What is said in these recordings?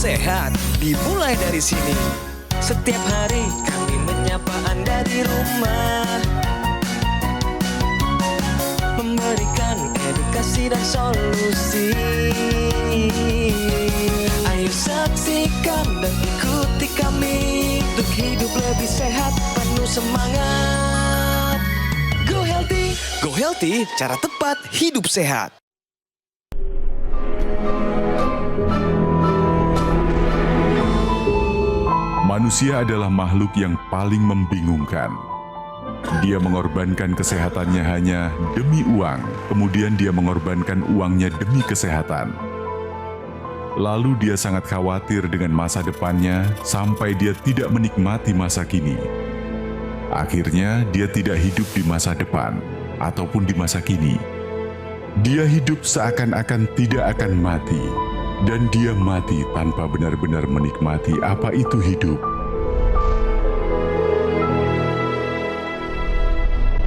sehat dimulai dari sini. Setiap hari kami menyapa Anda di rumah, memberikan edukasi dan solusi. Ayo saksikan dan ikuti kami untuk hidup lebih sehat, penuh semangat. Go Healthy. Go Healthy, cara tepat hidup sehat. Manusia adalah makhluk yang paling membingungkan. Dia mengorbankan kesehatannya hanya demi uang, kemudian dia mengorbankan uangnya demi kesehatan. Lalu dia sangat khawatir dengan masa depannya sampai dia tidak menikmati masa kini. Akhirnya dia tidak hidup di masa depan ataupun di masa kini. Dia hidup seakan-akan tidak akan mati. Dan dia mati tanpa benar-benar menikmati apa itu hidup.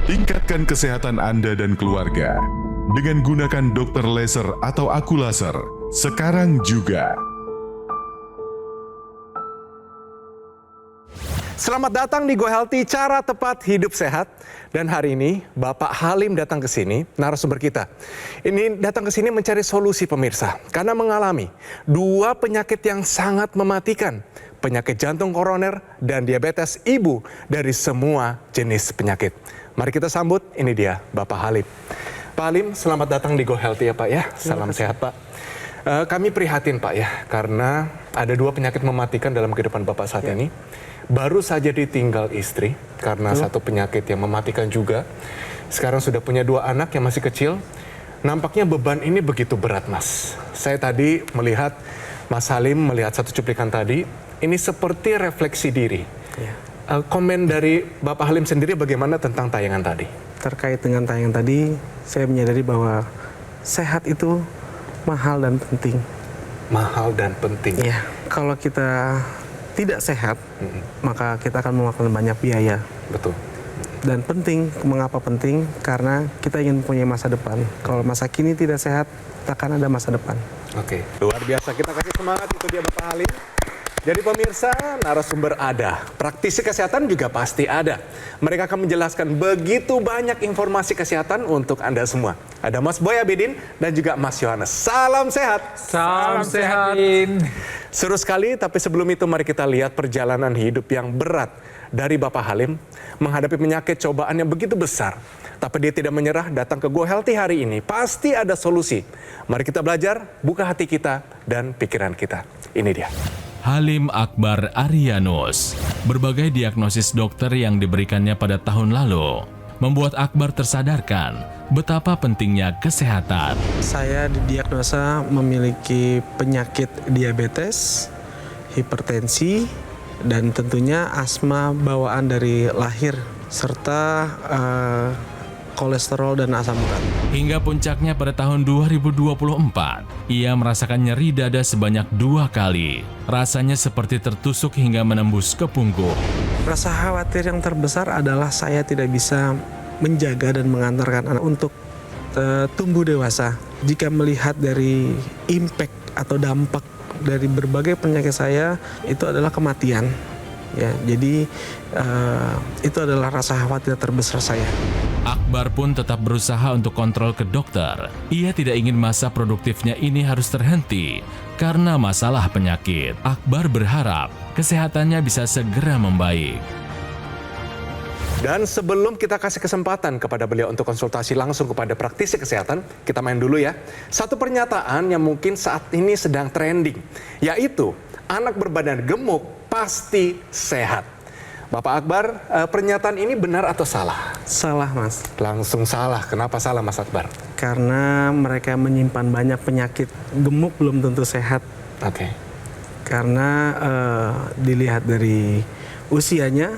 Tingkatkan kesehatan Anda dan keluarga dengan gunakan Dr. Laser atau Aku Laser sekarang juga. Selamat datang di Go Healthy, cara tepat hidup sehat. Dan hari ini Bapak Halim datang ke sini, narasumber kita. Ini datang ke sini mencari solusi pemirsa. Karena mengalami dua penyakit yang sangat mematikan. Penyakit jantung koroner dan diabetes ibu dari semua jenis penyakit. Mari kita sambut, ini dia Bapak Halim. Pak Halim, selamat datang di Go Healthy ya Pak ya. Salam sehat Pak. Kami prihatin Pak ya, karena ada dua penyakit mematikan dalam kehidupan Bapak saat ini. Baru saja ditinggal istri karena satu penyakit yang mematikan juga. Sekarang sudah punya dua anak yang masih kecil. Nampaknya beban ini begitu berat Mas. Saya tadi melihat Mas Halim melihat satu cuplikan tadi. Ini seperti refleksi diri. Komen dari Bapak Halim sendiri bagaimana tentang tayangan tadi? Terkait dengan tayangan tadi, saya menyadari bahwa sehat itu mahal dan penting. Mahal dan penting. Ya, kalau kita tidak sehat, maka kita akan mengeluarkan banyak biaya. Betul. Dan penting, mengapa penting? Karena kita ingin mempunyai masa depan. Kalau masa kini tidak sehat, takkan ada masa depan. Oke, luar biasa. Kita kasih semangat, itu dia Bapak Halim. Jadi pemirsa, narasumber ada, praktisi kesehatan juga pasti ada. Mereka akan menjelaskan begitu banyak informasi kesehatan untuk Anda semua. Ada Mas Boy Abidin dan juga Mas Yohanes. Salam sehat. Salam sehat. Seru sekali, tapi sebelum itu mari kita lihat perjalanan hidup yang berat dari Bapak Halim menghadapi penyakit cobaan yang begitu besar. Tapi dia tidak menyerah, datang ke Go Healthy hari ini. Pasti ada solusi. Mari kita belajar, buka hati kita dan pikiran kita. Ini dia. Halim Akbar Arianus. Berbagai diagnosis dokter yang diberikannya pada tahun lalu membuat Akbar tersadarkan betapa pentingnya kesehatan. Saya didiagnosa memiliki penyakit diabetes, hipertensi, dan tentunya asma bawaan dari lahir, serta kolesterol dan asam urat. Hingga puncaknya pada tahun 2024, ia merasakan nyeri dada sebanyak 2 kali. Rasanya seperti tertusuk hingga menembus ke punggung. Rasa khawatir yang terbesar adalah saya tidak bisa menjaga dan mengantarkan anak untuk tumbuh dewasa. Jika melihat dari impact atau dampak dari berbagai penyakit saya, itu adalah kematian. Ya, jadi itu adalah rasa khawatir terbesar saya. Akbar pun tetap berusaha untuk kontrol ke dokter. Ia tidak ingin masa produktifnya ini harus terhenti karena masalah penyakit. Akbar berharap kesehatannya bisa segera membaik. Dan sebelum kita kasih kesempatan kepada beliau untuk konsultasi langsung kepada praktisi kesehatan, kita main dulu ya. Satu pernyataan yang mungkin saat ini sedang trending, yaitu anak berbadan gemuk pasti sehat. Bapak Akbar, pernyataan ini benar atau salah? Salah, Mas. Langsung salah. Kenapa salah, Mas Akbar? Karena mereka menyimpan banyak penyakit. Gemuk belum tentu sehat. Oke. Karena dilihat dari usianya,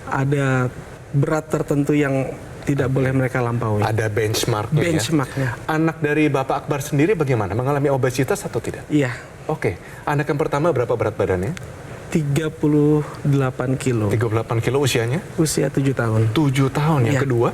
ada berat tertentu yang tidak boleh mereka lampaui. Ada benchmarknya. Benchmarknya. Ya? Anak dari Bapak Akbar sendiri bagaimana? Mengalami obesitas atau tidak? Iya. Oke. Anak yang pertama berapa berat badannya? 38 kilo. 38 kilo usianya? Usia 7 tahun. 7 tahun. Yang Iya. kedua?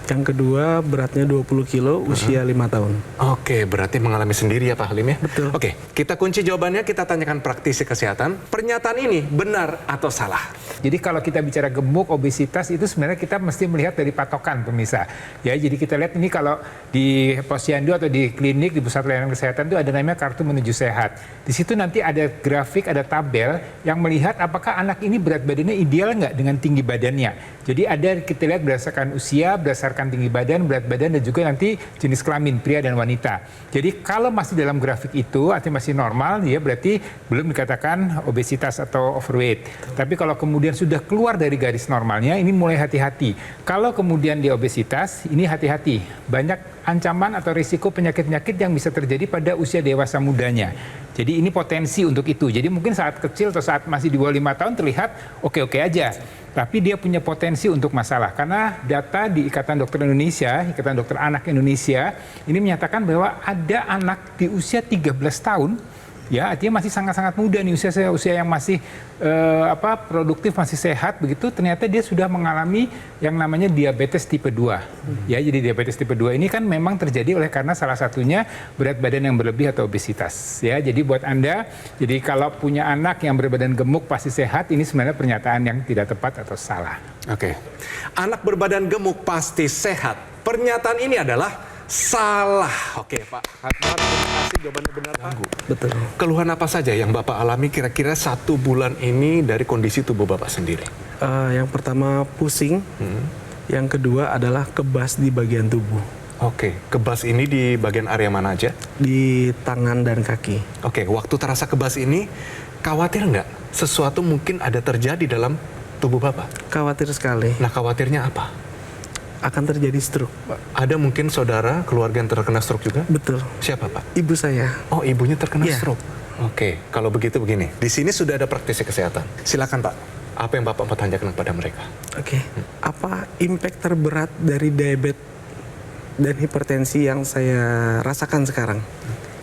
Yang kedua beratnya 20 kilo, usia 5 tahun. Oke, berarti mengalami sendiri ya Pak Halim ya? Betul. Oke, kita kunci jawabannya, kita tanyakan praktisi kesehatan. Pernyataan ini benar atau salah? Jadi kalau kita bicara gemuk, obesitas itu sebenarnya kita mesti melihat dari patokan pemirsa. Ya, jadi kita lihat ini kalau di posyandu atau di klinik di pusat layanan kesehatan itu ada namanya kartu menuju sehat. Di situ nanti ada grafik, ada tabel yang melihat apakah anak ini berat badannya ideal nggak dengan tinggi badannya. Jadi ada kita lihat berdasarkan usia, berdasarkan tinggi badan, berat badan, dan juga nanti jenis kelamin pria dan wanita. Jadi kalau masih dalam grafik itu artinya masih normal, dia berarti belum dikatakan obesitas atau overweight. Tapi kalau kemudian sudah keluar dari garis normalnya, ini mulai hati-hati. Kalau kemudian dia obesitas, ini hati-hati. Banyak ancaman atau risiko penyakit-penyakit yang bisa terjadi pada usia dewasa mudanya. Jadi ini potensi untuk itu. Jadi mungkin saat kecil atau saat masih di bawah 5 tahun terlihat oke-oke aja. Tapi dia punya potensi untuk masalah. Karena data di Ikatan Dokter Indonesia, Ikatan Dokter Anak Indonesia, ini menyatakan bahwa ada anak di usia 13 tahun, ya artinya masih sangat-sangat muda nih, usia yang masih produktif, masih sehat begitu, ternyata dia sudah mengalami yang namanya diabetes tipe 2. Ya, jadi diabetes tipe 2 ini kan memang terjadi oleh karena salah satunya berat badan yang berlebih atau obesitas. Ya, jadi buat Anda, jadi kalau punya anak yang berbadan gemuk pasti sehat, ini sebenarnya pernyataan yang tidak tepat atau salah. Oke. Anak berbadan gemuk pasti sehat. Pernyataan ini adalah salah. Oke, Pak Hatmar, terima kasih, jawabannya benar, Pak. Betul. Keluhan apa saja yang Bapak alami kira-kira 1 bulan ini dari kondisi tubuh Bapak sendiri? Yang pertama pusing, yang kedua adalah kebas di bagian tubuh. Oke, kebas ini di bagian area mana aja? Di tangan dan kaki. Oke, waktu terasa kebas ini, khawatir nggak sesuatu mungkin ada terjadi dalam tubuh Bapak? Khawatir sekali. Nah, khawatirnya apa? Akan terjadi stroke, Pak. Ada mungkin saudara, keluarga yang terkena stroke juga? Betul. Siapa, Pak? Ibu saya. Oh, ibunya terkena Iya. stroke. Oke, kalau begitu begini. Di sini sudah ada praktisi kesehatan. Silakan, Pak. Apa yang Bapak mau tanyakan kepada mereka? Oke. Apa impact terberat dari diabetes dan hipertensi yang saya rasakan sekarang?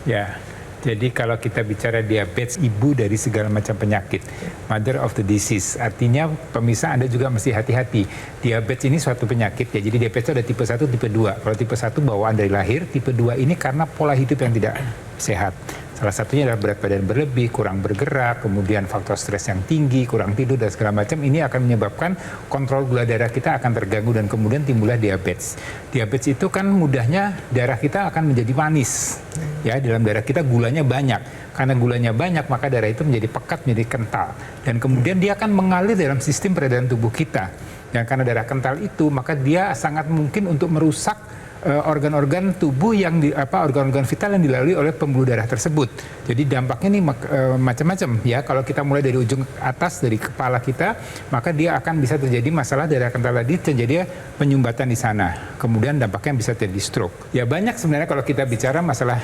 Ya, jadi kalau kita bicara diabetes, ibu dari segala macam penyakit, mother of the disease. Artinya pemirsa Anda juga mesti hati-hati. Diabetes ini suatu penyakit ya. Jadi diabetes ada tipe 1, tipe 2. Kalau tipe 1 bawaan dari lahir, tipe 2 ini karena pola hidup yang tidak sehat. Salah satunya adalah berat badan berlebih, kurang bergerak, kemudian faktor stres yang tinggi, kurang tidur, dan segala macam. Ini akan menyebabkan kontrol gula darah kita akan terganggu dan kemudian timbullah diabetes. Diabetes itu kan mudahnya darah kita akan menjadi manis. Ya, dalam darah kita gulanya banyak. Karena gulanya banyak, maka darah itu menjadi pekat, menjadi kental. Dan kemudian dia akan mengalir dalam sistem peredaran tubuh kita. Dan karena darah kental itu, maka dia sangat mungkin untuk merusak organ-organ tubuh yang organ-organ vital yang dilalui oleh pembuluh darah tersebut. Jadi dampaknya ini macam-macam ya. Kalau kita mulai dari ujung atas dari kepala kita, maka dia akan bisa terjadi masalah darah kental tadi, terjadi penyumbatan di sana. Kemudian dampaknya bisa terjadi stroke. Ya banyak sebenarnya kalau kita bicara masalah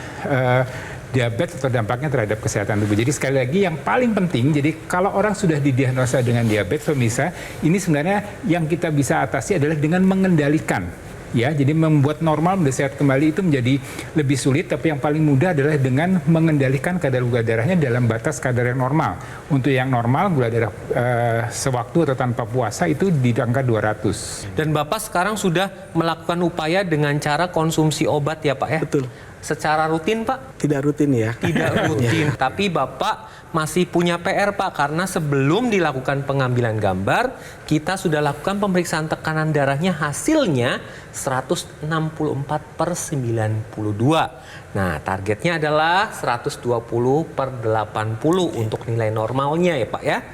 diabetes atau dampaknya terhadap kesehatan tubuh. Jadi sekali lagi yang paling penting, jadi kalau orang sudah didiagnosa dengan diabetes, pemirsa, ini sebenarnya yang kita bisa atasi adalah dengan mengendalikan. Ya, jadi membuat normal menjadi sehat kembali itu menjadi lebih sulit, tapi yang paling mudah adalah dengan mengendalikan kadar gula darahnya dalam batas kadar yang normal. Untuk yang normal, gula darah sewaktu atau tanpa puasa itu di angka 200. Dan Bapak sekarang sudah melakukan upaya dengan cara konsumsi obat ya Pak ya? Betul. Secara rutin Pak? Tidak rutin ya. Tidak rutin, tapi Bapak masih punya PR Pak, karena sebelum dilakukan pengambilan gambar, kita sudah lakukan pemeriksaan tekanan darahnya, hasilnya 164/92. Nah, targetnya adalah 120/80 untuk nilai normalnya ya Pak ya.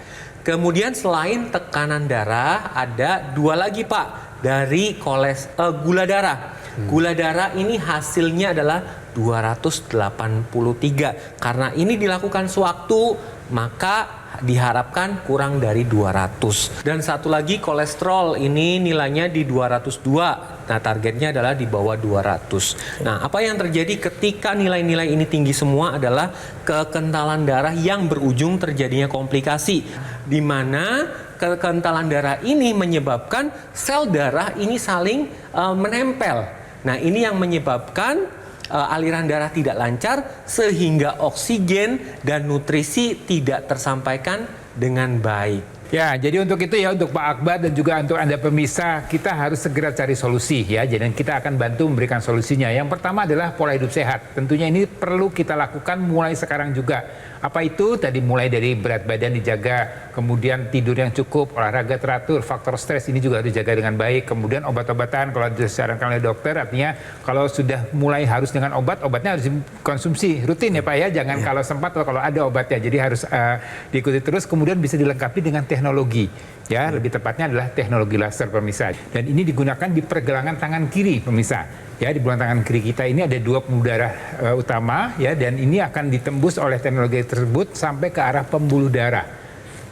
Kemudian selain tekanan darah, ada 2 lagi Pak, dari gula darah. Gula darah ini hasilnya adalah 283. Karena ini dilakukan sewaktu, maka diharapkan kurang dari 200. Dan satu lagi kolesterol, ini nilainya di 202. Nah, targetnya adalah di bawah 200. Nah, apa yang terjadi ketika nilai-nilai ini tinggi semua adalah kekentalan darah yang berujung terjadinya komplikasi, di mana kekentalan darah ini menyebabkan sel darah ini saling menempel. Nah, ini yang menyebabkan aliran darah tidak lancar sehingga oksigen dan nutrisi tidak tersampaikan dengan baik. Ya, jadi untuk itu ya, untuk Pak Akbar dan juga untuk Anda pemirsa, kita harus segera cari solusi ya. Jadi kita akan bantu memberikan solusinya. Yang pertama adalah pola hidup sehat. Tentunya ini perlu kita lakukan mulai sekarang juga. Apa itu? Tadi mulai dari berat badan dijaga, kemudian tidur yang cukup, olahraga teratur, faktor stres ini juga harus dijaga dengan baik. Kemudian obat-obatan kalau disarankan oleh dokter, artinya kalau sudah mulai harus dengan obat, obatnya harus dikonsumsi rutin ya Pak ya. Jangan kalau sempat atau kalau ada obatnya. Jadi harus diikuti terus. Kemudian bisa dilengkapi dengan teknologi. Ya, lebih tepatnya adalah teknologi laser pemirsa. Dan ini digunakan di pergelangan tangan kiri pemirsa. Ya, di pergelangan tangan kiri kita ini ada 2 pembuluh darah utama ya, dan ini akan ditembus oleh teknologi tersebut sampai ke arah pembuluh darah.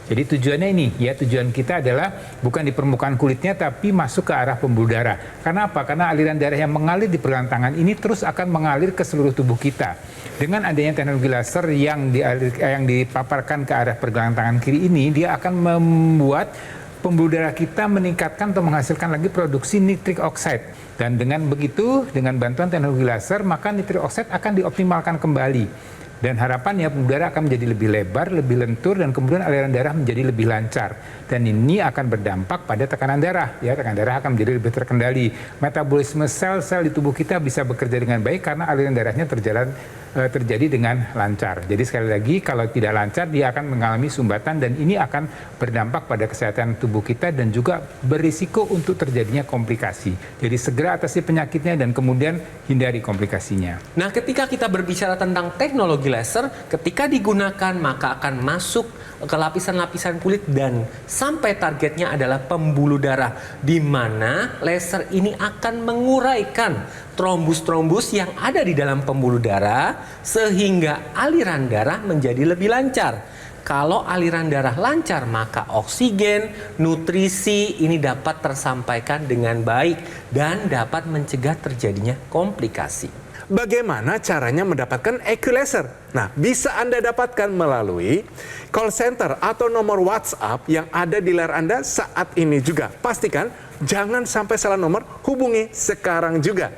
Jadi tujuannya ini ya, tujuan kita adalah bukan di permukaan kulitnya tapi masuk ke arah pembuluh darah. Karena apa? Karena aliran darah yang mengalir di pergelangan tangan ini terus akan mengalir ke seluruh tubuh kita. Dengan adanya teknologi laser yang dipaparkan ke arah pergelangan tangan kiri ini, dia akan membuat pembuluh darah kita meningkatkan atau menghasilkan lagi produksi nitric oxide. Dan dengan begitu, dengan bantuan teknologi laser, maka nitric oxide akan dioptimalkan kembali. Dan harapannya pembuluh darah akan menjadi lebih lebar, lebih lentur, dan kemudian aliran darah menjadi lebih lancar. Dan ini akan berdampak pada tekanan darah. Ya, tekanan darah akan menjadi lebih terkendali. Metabolisme sel-sel di tubuh kita bisa bekerja dengan baik karena aliran darahnya terjadi dengan lancar. Jadi sekali lagi, kalau tidak lancar dia akan mengalami sumbatan dan ini akan berdampak pada kesehatan tubuh kita dan juga berisiko untuk terjadinya komplikasi. Jadi segera atasi penyakitnya dan kemudian hindari komplikasinya. Nah, ketika kita berbicara tentang teknologi laser, ketika digunakan maka akan masuk ke lapisan-lapisan kulit dan sampai targetnya adalah pembuluh darah, di mana laser ini akan menguraikan trombus-trombus yang ada di dalam pembuluh darah sehingga aliran darah menjadi lebih lancar. Kalau aliran darah lancar, maka oksigen, nutrisi ini dapat tersampaikan dengan baik dan dapat mencegah terjadinya komplikasi. Bagaimana caranya mendapatkan EQ laser? Nah, bisa Anda dapatkan melalui call center atau nomor WhatsApp yang ada di layar Anda saat ini juga. Pastikan jangan sampai salah nomor, hubungi sekarang juga.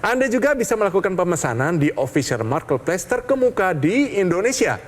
Anda juga bisa melakukan pemesanan di official marketplace terkemuka di Indonesia.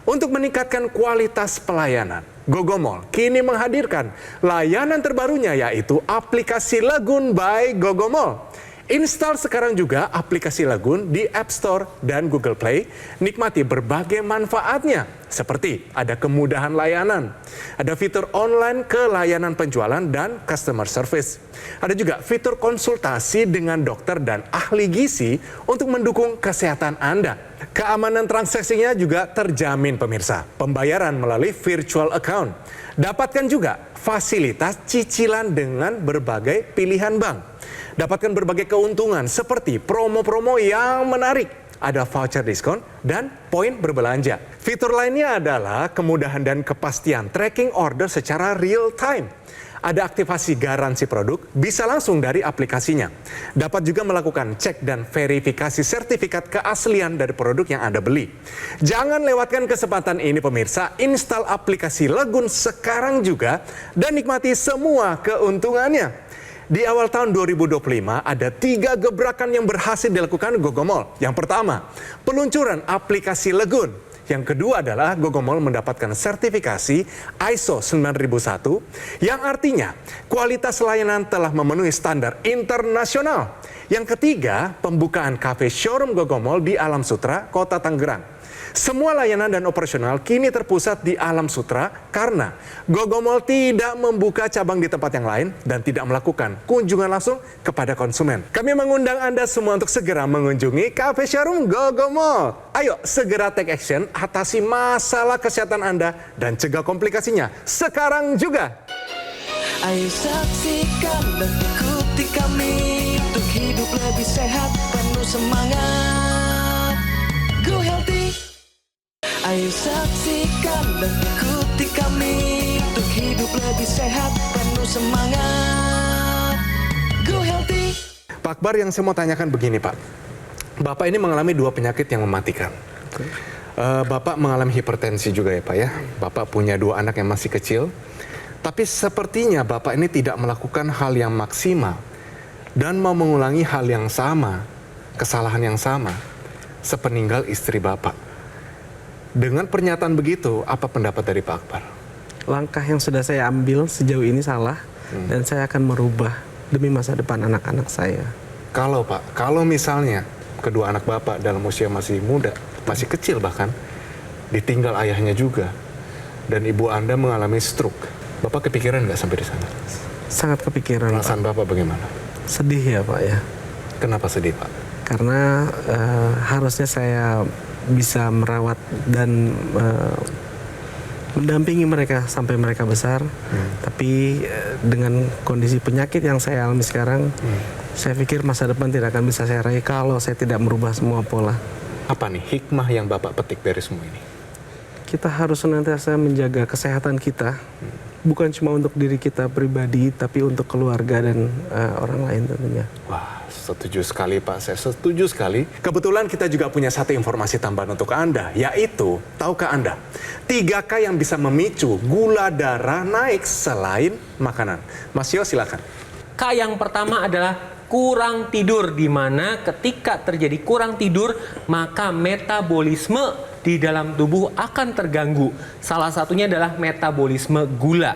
Untuk meningkatkan kualitas pelayanan, Gogomall kini menghadirkan layanan terbarunya yaitu aplikasi Lagun by Gogomall. Install sekarang juga aplikasi Lagun di App Store dan Google Play. Nikmati berbagai manfaatnya, seperti ada kemudahan layanan, ada fitur online ke layanan penjualan dan customer service. Ada juga fitur konsultasi dengan dokter dan ahli gizi untuk mendukung kesehatan Anda. Keamanan transaksinya juga terjamin pemirsa. Pembayaran melalui virtual account. Dapatkan juga fasilitas cicilan dengan berbagai pilihan bank. Dapatkan berbagai keuntungan seperti promo-promo yang menarik, ada voucher diskon, dan poin berbelanja. Fitur lainnya adalah kemudahan dan kepastian tracking order secara real time. Ada aktivasi garansi produk, bisa langsung dari aplikasinya. Dapat juga melakukan cek dan verifikasi sertifikat keaslian dari produk yang Anda beli. Jangan lewatkan kesempatan ini pemirsa, install aplikasi Lagun sekarang juga dan nikmati semua keuntungannya. Di awal tahun 2025 ada 3 gebrakan yang berhasil dilakukan Gogomall. Yang pertama, peluncuran aplikasi Lagun. Yang kedua adalah Gogomall mendapatkan sertifikasi ISO 9001 yang artinya kualitas layanan telah memenuhi standar internasional. Yang ketiga, pembukaan cafe showroom Gogomall di Alam Sutra, Kota Tangerang. Semua layanan dan operasional kini terpusat di Alam Sutra karena Gogomall tidak membuka cabang di tempat yang lain dan tidak melakukan kunjungan langsung kepada konsumen. Kami mengundang Anda semua untuk segera mengunjungi cafe showroom Gogomall. Ayo segera take action, atasi masalah kesehatan Anda dan cegah komplikasinya sekarang juga. Ayo saksikan dan ikuti kami untuk hidup lebih sehat, penuh semangat. Go Healthy. Ayo saksikan dan ikuti kami untuk hidup lebih sehat, penuh semangat. Go Healthy. Pak Akbar, yang saya mau tanyakan begini Pak. Bapak ini mengalami 2 penyakit yang mematikan. Bapak mengalami hipertensi juga ya Pak ya. Bapak punya 2 anak yang masih kecil. Tapi sepertinya Bapak ini tidak melakukan hal yang maksimal dan mau mengulangi hal yang sama, kesalahan yang sama, sepeninggal istri Bapak. Dengan pernyataan begitu, apa pendapat dari Pak Akbar? langkah yang sudah saya ambil sejauh ini salah dan saya akan merubah demi masa depan anak-anak saya. Kalau Pak, kalau misalnya kedua anak Bapak dalam usia masih muda, masih kecil bahkan, ditinggal ayahnya juga, dan ibu Anda mengalami stroke, Bapak kepikiran nggak sampai di sana? Sangat kepikiran. Perasaan Bapak bagaimana? Sedih ya Pak ya. Kenapa sedih Pak? Karena harusnya saya bisa merawat dan mendampingi mereka sampai mereka besar. Tapi dengan kondisi penyakit yang saya alami sekarang, saya pikir masa depan tidak akan bisa saya raih kalau saya tidak merubah semua pola. Apa nih hikmah yang Bapak petik dari semua ini? Kita harus senantiasa menjaga kesehatan kita, bukan cuma untuk diri kita pribadi, tapi untuk keluarga dan orang lain tentunya. Wah, setuju sekali Pak, saya setuju sekali. Kebetulan kita juga punya satu informasi tambahan untuk Anda, yaitu, tahukah Anda, 3K yang bisa memicu gula darah naik selain makanan. Mas Yo, silakan. K yang pertama adalah kurang tidur, di mana ketika terjadi kurang tidur, maka metabolisme di dalam tubuh akan terganggu. Salah satunya adalah metabolisme gula.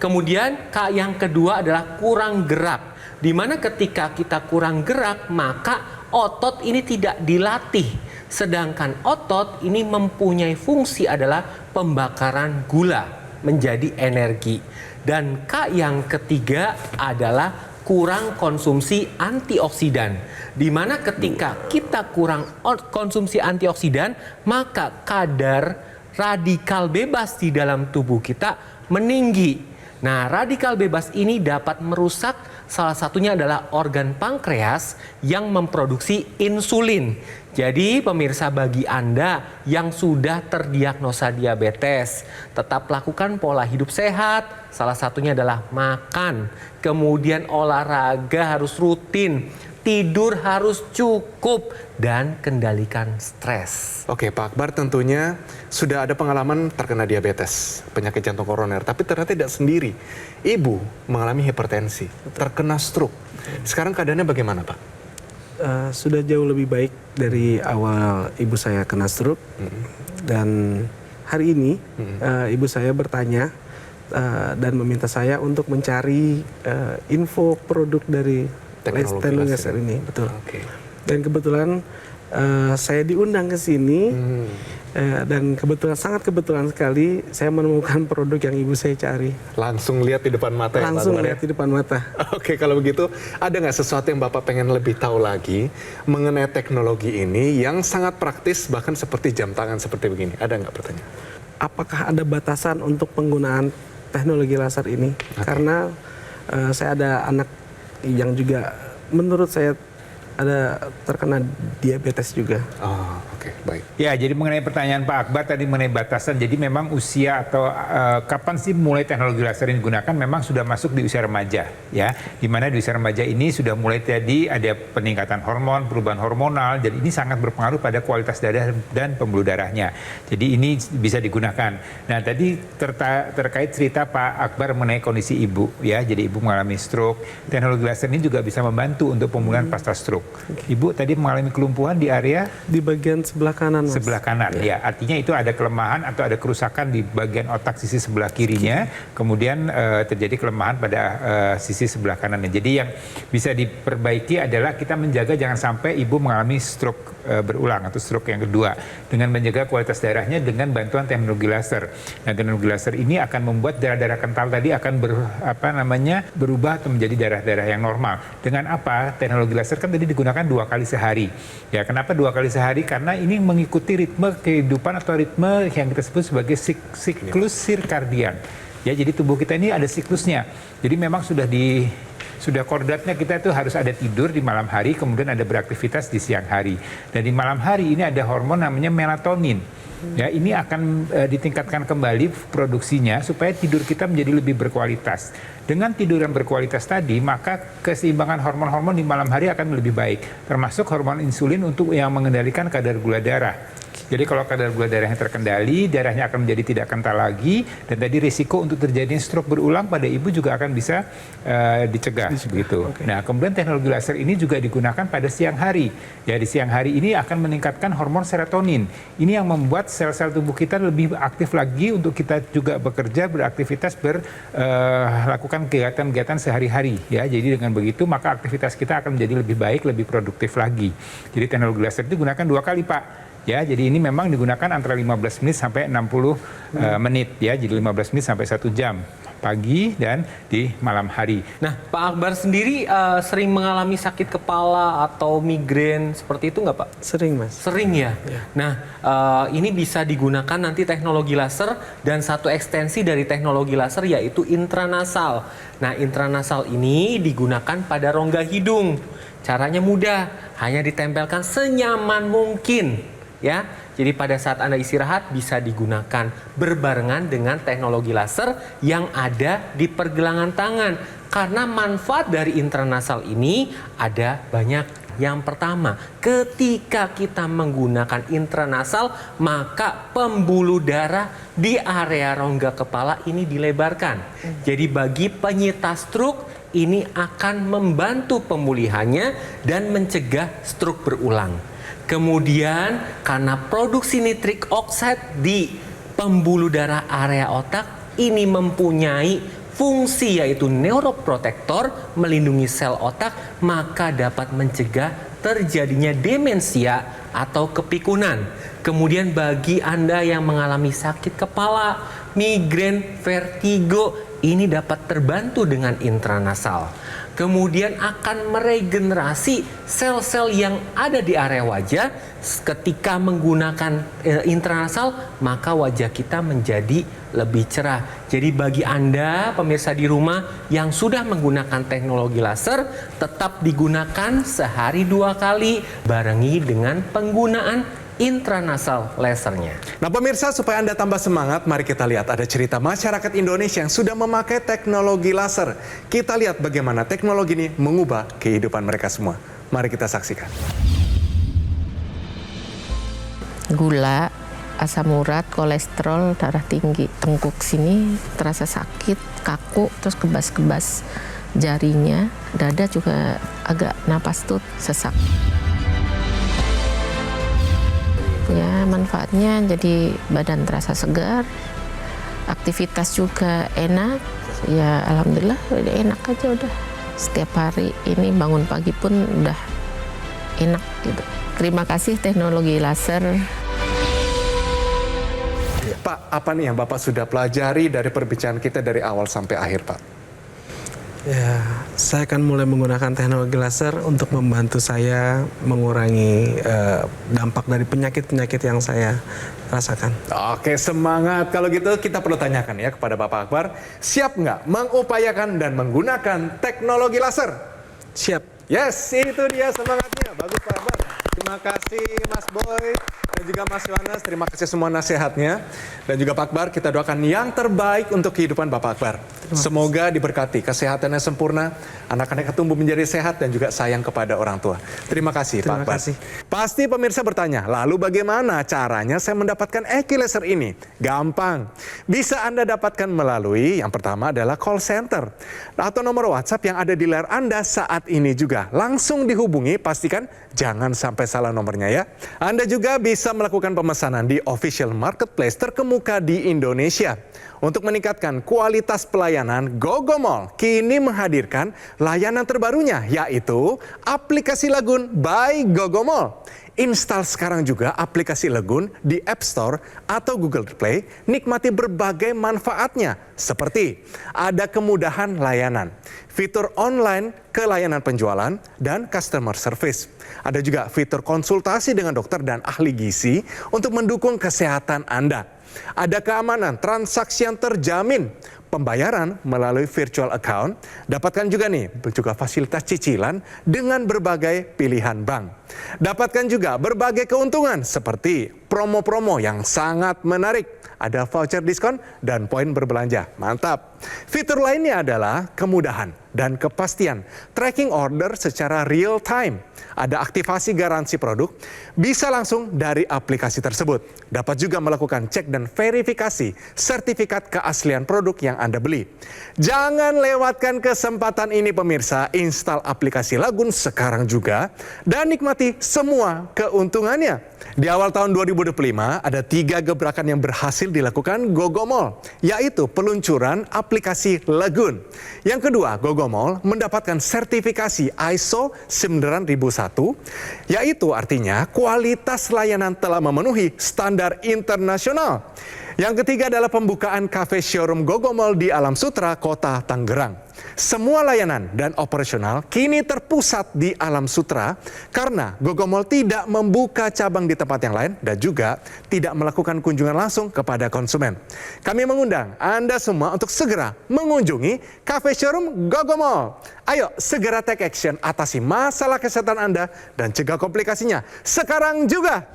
Kemudian K yang kedua adalah kurang gerak, di mana ketika kita kurang gerak, maka otot ini tidak dilatih. Sedangkan otot ini mempunyai fungsi adalah pembakaran gula menjadi energi. Dan K yang ketiga adalah kurang konsumsi antioksidan, di mana ketika kita kurang konsumsi antioksidan, maka kadar radikal bebas di dalam tubuh kita meninggi. Nah, radikal bebas ini dapat merusak, salah satunya adalah organ pankreas yang memproduksi insulin. Jadi pemirsa, bagi Anda yang sudah terdiagnosa diabetes, tetap lakukan pola hidup sehat. Salah satunya adalah makan, kemudian olahraga harus rutin, tidur harus cukup, dan kendalikan stres. Oke Pak Akbar, tentunya sudah ada pengalaman terkena diabetes, penyakit jantung koroner, tapi ternyata tidak sendiri. Ibu mengalami hipertensi, terkena stroke. Sekarang keadaannya bagaimana Pak? Sudah jauh lebih baik dari awal ibu saya kena stroke. Dan hari ini ibu saya bertanya dan meminta saya untuk mencari info produk dari teknologi laser ini. Betul. Okay. Dan kebetulan saya diundang ke sini dan sangat kebetulan sekali saya menemukan produk yang ibu saya cari. Langsung lihat di depan mata. Langsung lihat di depan mata. Oke, kalau begitu ada nggak sesuatu yang Bapak pengen lebih tahu lagi mengenai teknologi ini yang sangat praktis, bahkan seperti jam tangan seperti begini? Ada nggak pertanyaan? Apakah ada batasan untuk penggunaan teknologi laser ini? Karena saya ada anak yang juga menurut saya ada terkena diabetes juga. Oh, oke, baik. Ya, jadi mengenai pertanyaan Pak Akbar tadi mengenai batasan, jadi memang usia atau kapan sih mulai teknologi laser ini digunakan, memang sudah masuk di usia remaja, ya. Di mana di usia remaja ini sudah mulai tadi ada peningkatan hormon, perubahan hormonal, dan ini sangat berpengaruh pada kualitas darah dan pembuluh darahnya. Jadi ini bisa digunakan. Nah, tadi terkait cerita Pak Akbar mengenai kondisi ibu, ya. Jadi ibu mengalami stroke. Teknologi laser ini juga bisa membantu untuk pemulihan pasca stroke. Ibu tadi mengalami kelumpuhan di area di bagian sebelah kanan, Mas. Sebelah kanan, ya. Artinya itu ada kelemahan atau ada kerusakan di bagian otak sisi sebelah kirinya, kemudian terjadi kelemahan pada sisi sebelah kanannya. Jadi yang bisa diperbaiki adalah kita menjaga jangan sampai ibu mengalami stroke berulang atau stroke yang kedua, dengan menjaga kualitas darahnya dengan bantuan teknologi laser. Nah, teknologi laser ini akan membuat darah-darah kental tadi akan berubah atau menjadi darah-darah yang normal. Dengan apa? Teknologi laser kan tadi digunakan 2 kali sehari. Ya, kenapa 2 kali sehari? Karena ini mengikuti ritme kehidupan atau ritme yang kita sebut sebagai siklus sirkadian. Ya, jadi tubuh kita ini ada siklusnya. Jadi memang sudah koordinatnya kita itu harus ada tidur di malam hari, kemudian ada beraktivitas di siang hari. Dan di malam hari ini ada hormon namanya melatonin. Ya, ini akan ditingkatkan kembali produksinya supaya tidur kita menjadi lebih berkualitas. Dengan tidur yang berkualitas tadi, maka keseimbangan hormon-hormon di malam hari akan lebih baik, termasuk hormon insulin untuk yang mengendalikan kadar gula darah. Jadi kalau kadar gula darahnya terkendali, darahnya akan menjadi tidak kental lagi, dan tadi risiko untuk terjadinya stroke berulang pada ibu juga akan bisa dicegah begitu. Okay. Nah, kemudian teknologi laser ini juga digunakan pada siang hari. Ya, di siang hari ini akan meningkatkan hormon serotonin. Ini yang membuat sel-sel tubuh kita lebih aktif lagi untuk kita juga bekerja, beraktivitas, lakukan kegiatan-kegiatan sehari-hari. Ya, jadi dengan begitu maka aktivitas kita akan menjadi lebih baik, lebih produktif lagi. Jadi teknologi laser itu digunakan 2 kali, Pak. Ya, jadi ini memang digunakan antara 15 menit sampai 60 menit ya. Jadi 15 menit sampai 1 jam pagi dan di malam hari. Nah, Pak Akbar sendiri sering mengalami sakit kepala atau migrain seperti itu nggak, Pak? Sering, Mas. Sering ya. Nah, ini bisa digunakan nanti teknologi laser dan satu ekstensi dari teknologi laser yaitu intranasal. Nah, intranasal ini digunakan pada rongga hidung. Caranya mudah, hanya ditempelkan senyaman mungkin. Ya, jadi pada saat Anda istirahat bisa digunakan berbarengan dengan teknologi laser yang ada di pergelangan tangan. Karena manfaat dari intranasal ini ada banyak. Yang pertama, ketika kita menggunakan intranasal, maka pembuluh darah di area rongga kepala ini dilebarkan. Jadi bagi penyintas stroke, ini akan membantu pemulihannya dan mencegah stroke berulang. Kemudian karena produksi nitrik oxide di pembuluh darah area otak ini mempunyai fungsi yaitu neuroprotektor, melindungi sel otak, maka dapat mencegah terjadinya demensia atau kepikunan. Kemudian bagi Anda yang mengalami sakit kepala, migrain, vertigo, ini dapat terbantu dengan intranasal. Kemudian akan meregenerasi sel-sel yang ada di area wajah. Ketika menggunakan intranasal, maka wajah kita menjadi lebih cerah. Jadi bagi Anda pemirsa di rumah yang sudah menggunakan teknologi laser, tetap digunakan sehari 2 kali barengi dengan penggunaan intranasal lasernya. Nah pemirsa, supaya Anda tambah semangat, mari kita lihat ada cerita masyarakat Indonesia yang sudah memakai teknologi laser. Kita lihat bagaimana teknologi ini mengubah kehidupan mereka semua. Mari kita saksikan. Gula, asam urat, kolesterol, darah tinggi. Tengkuk sini terasa sakit, kaku, terus kebas-kebas jarinya. Dada juga agak napas tuh sesak. Ya, manfaatnya jadi badan terasa segar, aktivitas juga enak. Ya, alhamdulillah udah enak aja udah. Setiap hari ini bangun pagi pun udah enak gitu. Terima kasih teknologi laser. Pak, apa nih yang Bapak sudah pelajari dari perbincangan kita dari awal sampai akhir, Pak? Ya, saya akan mulai menggunakan teknologi laser untuk membantu saya mengurangi dampak dari penyakit-penyakit yang saya rasakan. Oke, semangat. Kalau gitu kita perlu tanyakan ya kepada Bapak Akbar, siap nggak mengupayakan dan menggunakan teknologi laser? Siap. Yes, itu dia semangatnya. Bagus Pak Akbar. Terima kasih Mas Boy dan juga Mas Yohanes. Terima kasih semua nasihatnya. Dan juga Pak Akbar, kita doakan yang terbaik untuk kehidupan Bapak Akbar. Semoga diberkati, kesehatannya sempurna, anak-anaknya tumbuh menjadi sehat dan juga sayang kepada orang tua. Terima kasih Pak Akbar. Pasti pemirsa bertanya, lalu bagaimana caranya saya mendapatkan EQ laser ini? Gampang. Bisa Anda dapatkan melalui yang pertama adalah call center atau nomor WhatsApp yang ada di layar Anda saat ini juga. Langsung dihubungi, pastikan jangan sampai salah nomornya ya. Anda juga bisa melakukan pemesanan di official marketplace terkemuka di Indonesia. Untuk meningkatkan kualitas pelayanan, Gogomall kini menghadirkan layanan terbarunya, yaitu aplikasi Lagun by Gogomall. Install sekarang juga aplikasi Lagun di App Store atau Google Play, nikmati berbagai manfaatnya, seperti ada kemudahan layanan, fitur online ke layanan penjualan, dan customer service. Ada juga fitur konsultasi dengan dokter dan ahli gizi untuk mendukung kesehatan Anda. Ada keamanan transaksi yang terjamin, pembayaran melalui virtual account, dapatkan juga fasilitas cicilan dengan berbagai pilihan bank. Dapatkan juga berbagai keuntungan seperti promo-promo yang sangat menarik. Ada voucher diskon dan poin berbelanja. Mantap. Fitur lainnya adalah kemudahan dan kepastian. Tracking order secara real time. Ada aktivasi garansi produk, bisa langsung dari aplikasi tersebut. Dapat juga melakukan cek dan verifikasi sertifikat keaslian produk yang Anda beli. Jangan lewatkan kesempatan ini pemirsa, install aplikasi Lagun sekarang juga dan nikmati semua keuntungannya. Di awal tahun 2025 ada 3 gebrakan yang berhasil dilakukan Gogomall, yaitu peluncuran aplikasi Lagun. Yang kedua, Gogomall mendapatkan sertifikasi ISO 9001, yaitu artinya kualitas layanan telah memenuhi standar internasional. Yang ketiga adalah pembukaan cafe showroom Gogomall di Alam Sutera, Kota Tangerang. Semua layanan dan operasional kini terpusat di Alam Sutera karena Gogomall tidak membuka cabang di tempat yang lain dan juga tidak melakukan kunjungan langsung kepada konsumen. Kami mengundang Anda semua untuk segera mengunjungi cafe showroom Gogomall. Ayo segera take action, atasi masalah kesehatan Anda dan cegah komplikasinya sekarang juga.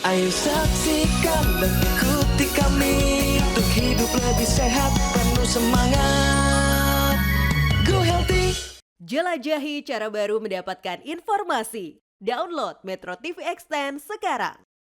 Ayo saksikan dan ikuti kami untuk hidup lebih sehat, penuh semangat. Go Healthy. Jelajahi cara baru mendapatkan informasi. Download Metro TV Extend sekarang.